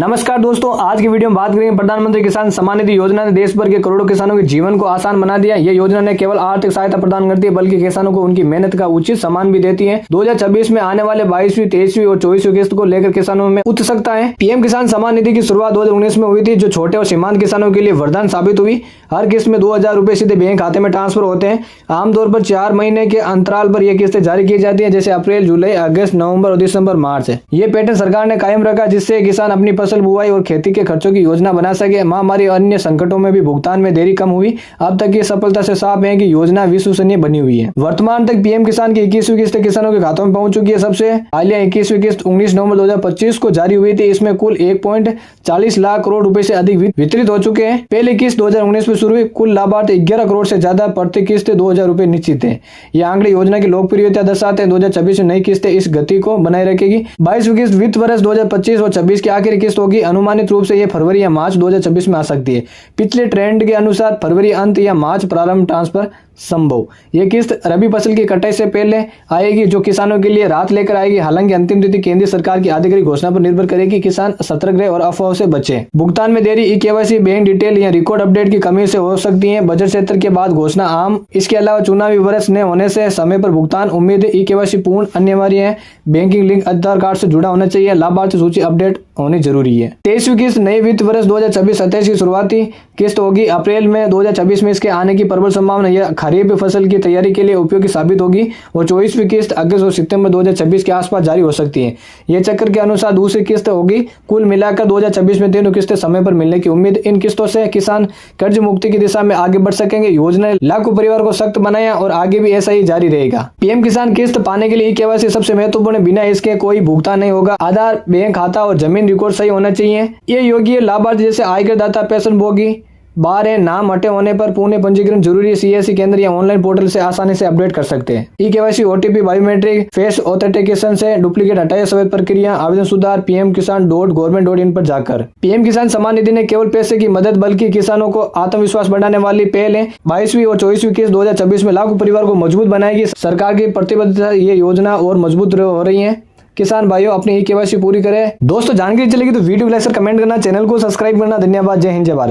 नमस्कार दोस्तों, आज की वीडियो में बात करेंगे प्रधानमंत्री किसान सम्मान निधि योजना ने देश भर के करोड़ों किसानों के जीवन को आसान बना दिया। यह योजना न केवल आर्थिक सहायता प्रदान करती है बल्कि किसानों को उनकी मेहनत का उचित सम्मान भी देती है। 2026 में आने वाले 22वीं, 23वीं और 24वीं किस्त को लेकर किसानों में उत्सुकता है। पीएम किसान सम्मान निधि की शुरुआत 2019 में हुई थी, जो छोटे और सीमांत किसानों के लिए वरदान साबित हुई। हर किस्त में 2000 रुपए सीधे बैंक खाते में ट्रांसफर होते हैं। आमतौर पर 4 महीने के अंतराल पर यह किस्तें जारी की जाती है, जैसे अप्रैल, जुलाई, अगस्त, नवंबर और दिसंबर, मार्च। ये पैटर्न सरकार ने कायम रखा, जिससे किसान अपनी फसल बुआई और खेती के खर्चों की योजना बना सके। महामारी और अन्य संकटों में भी भुगतान में देरी कम हुई। अब तक ये सफलता से साफ है कि योजना विश्वसनीय बनी हुई है। वर्तमान तक पीएम किसान की 21वीं किस्त किसानों के खातों में पहुंच चुकी है। सबसे हालिया 21वीं किस्त 19 नवंबर 2025 को जारी हुई थी। इसमें कुल 1.40 लाख करोड़ रुपए से अधिक वितरित हो चुके हैं। पहली किस्त 2019 में शुरू हुई। कुल लाभार्थी 11 करोड़ से ज्यादा, प्रति किस्त 2000 रुपए निश्चित है। ये आंकड़े योजना की लोकप्रियता दर्शाते हैं। 2026 में नई किस्तें इस गति को बनाए रखेगी। 22वीं किस्त वित्त वर्ष 2025 और 26 की आखिरी किस्त होगी। अनुमानित रूप से यह फरवरी या मार्च 2026 में आ सकती है। पिछले ट्रेंड के अनुसार फरवरी अंत या मार्च प्रारंभ ट्रांसफर संभव। यह किस्त रबी फसल की कटाई से पहले आएगी, जो किसानों के लिए राहत लेकर आएगी। हालांकि अंतिम तिथि केंद्र सरकार की आधिकारिक घोषणा पर निर्भर करेगी। किसान सतर्क रहे और अफवाहों से बचे। भुगतान में देरी, ई-केवाईसी, बैंक डिटेल या रिकॉर्ड अपडेट की कमी से हो सकती है। बजट सत्र के बाद घोषणा आम। इसके अलावा चुनावी वर्ष न होने से समय पर भुगतान उम्मीद है। ई-केवाईसी पूर्ण अनिवार्य है। बैंकिंग लिंक आधार कार्ड से जुड़ा होना चाहिए। लाभार्थी सूची अपडेट होनी जरूरी है। 23वीं किस्त नई वित्त वर्ष 2026-27 की शुरुआती किस्त होगी। अप्रैल में 2026 में इसके आने की प्रबल संभावना। यह खरीफ फसल की तैयारी के लिए उपयोगी साबित होगी। और 24वीं किस्त अगस्त और सितंबर 2026 के आसपास जारी हो सकती है। यह चक्र के अनुसार दूसरी किस्त होगी। कुल मिलाकर 2026 में तीनों किस्तें समय पर मिलने की उम्मीद। इन किस्तों से किसान कर्ज मुक्ति की दिशा में आगे बढ़ सकेंगे। योजना ने लाखों परिवार को सख्त बनाया और आगे भी ऐसा ही जारी रहेगा। पीएम किसान किस्त पाने के लिए ई-केवाईसी सबसे महत्वपूर्ण है। बिना इसके कोई भुगतान नहीं होगा। आधार, बैंक खाता और जमीन रिकॉर्ड सही होना चाहिए। ये योग्य लाभार्थी जैसे आयकर दाता, पेंशन भोगी, बाहर है, नाम हटे होने पर पुणे पंजीकरण जरूरी है। सीएससी केंद्र या ऑनलाइन पोर्टल से आसानी से अपडेट कर सकते हैं। E-KYC, OTP, biometric, face authentication से डुप्लीकेट हटाया। सवैध प्रक्रिया, आवेदन सुधार pmkisan.government.in पर जाकर। पीएम किसान सम्मान निधि ने केवल पैसे की मदद बल्कि किसानों को आत्मविश्वास बढ़ाने वाली पहल है। 22वीं और 24वीं किस्त 2026 में लाखों परिवार को मजबूत बनाएगी। सरकार की प्रतिबद्धता ये योजना और मजबूत हो रही है। किसान भाइयों, अपनी ई-केवाईसी पूरी करें। दोस्तों, जानकारी चलेगी तो वीडियो को लाइक और कमेंट करना, चैनल को सब्सक्राइब करना। धन्यवाद। जय हिंद, जय भारत।